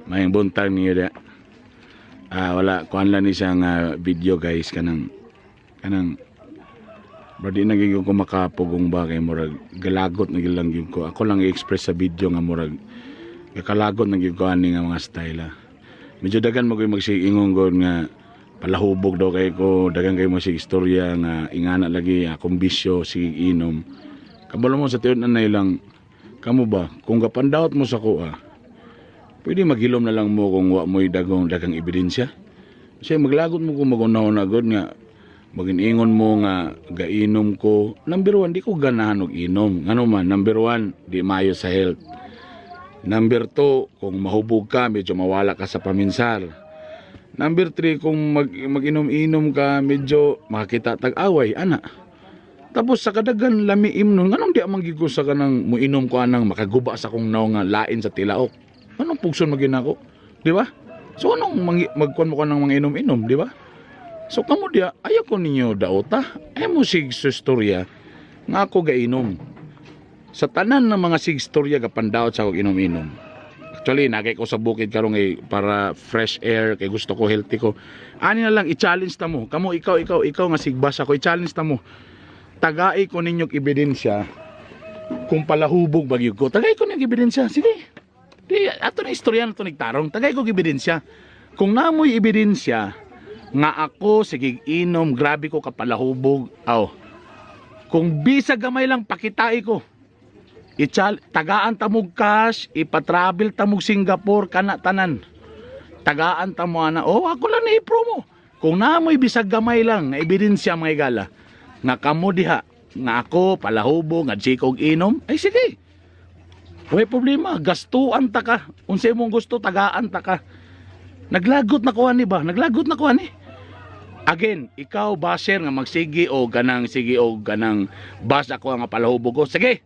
May buntag niyo da. Wala kuan lang ni siyang video guys kanang bro di nagiging ko makapugong ba kay murag galagot na lang gyud ko. Ako lang i-express sa video nga murag gakalagot na gyud ko ani nga mga style. Medyo dagan mo koy magsiingong gud nga palahubog daw kay ko, dagan kay mo sig istorya nga ingana lagi akong bisyo sig inom. Kabalo mo sa tiyon na lang kamo ba kung gapandawat mo sa kuha. Pwede maghilom na lang mo kung wa mo'y dagang ebidensya. Kasi maglagot mo kung magunaw na agad nga maginingon mo nga gainom ko. Number 1, di ko ganahan og inom. Ano man, number 1, di mayo sa health. Number 2, kung mahubog ka, medyo mawala ka sa paminsar. Number 3, kung mag-inom-inom ka, medyo makakita tag-away, ana. Tapos sa kadagan lamiim nun, anong di amang gigusa ka nang muinom ko anang makaguba sa kong naw nga lain sa tilaok. Anong pugson magin ako? Di ba? So anong magkuan mo ka ng mga inom-inom, di ba? So kamo dia, ayaw ko ninyo daota. Ayaw mo sig storya nga ako gainom. Sa tanan ng mga sig storya gapandaot sa ako inom-inom. Actually, nagay ko sa bukid karong para fresh air, kay gusto ko healthy ko. Ani na lang i-challenge ta mo. Kamo ikaw nga sigbasa ko, i-challenge ta mo. Tagai ko ninyong ebidensya kung palahubog bagyo ko. Tagay ko ninyong ebidensya. Sige. Di ato na istorya na ito nagtarong. Tagay ko ebidensya. Kung namoy ebidensya nga ako sige inom, grabe ko kapalahubog. Kung bisa gamay lang pakitai ko. Tagaan tamog cash, ipatravel tamog Singapore kana tanan. Tagaan tamo ana. Ako lang na i-promo. Kung namoy bisag gamay lang nga ebidensya mga igala nga kamo diha nga ako palahubog nga jikog inom, ay sige. Way problema, gastuan ta ka. Unsay mong gusto, tagaan ta ka. Naglagot na kuha ni ba? Naglagot na kuha ni. Again, ikaw baser nga magsigi o ganang bas ako nga palahubog ko. Sige.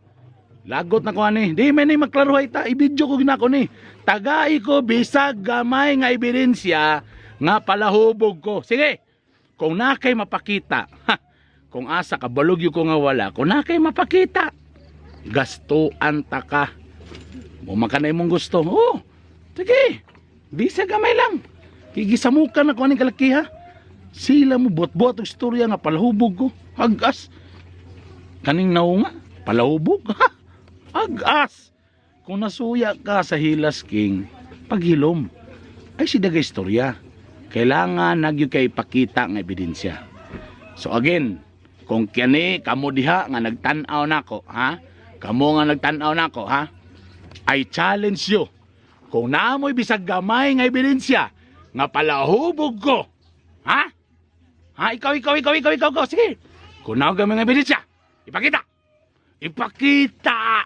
Lagot na kuha ni. Di may maklaruhay ta. I-video ko ginako ni. Tagai ko bisag gamay nga ebidensya nga palahubog ko. Sige. Kung nakay mapakita, kung asa ka balog ko nga wala, kung nakay mapakita, gastuan ta ka. Makanay mong gusto. Sige. Bisa gamay lang. Higisamukan ako aning kalakiha. Sila mo buot-buot og istorya nga palahubog ko. Hagas. Kaning naunga, palahubog. Hagas. Kung nasuya ka sa Hilas King, paghilom. Ay si daga istorya. Kailangan nagyo kay ipakita nga ebidensya. So again, kung kani kamo diha nga nagtan-aw nako, ha? Kamo nga nagtan-aw nako, ha? I challenge you. Kung naamoy bisag gamay nga ebidensya nga palahubog ko. Ha? Ikaw. Sige. Kung naamoy gamay nga ebidensya, ipakita. Ipakita.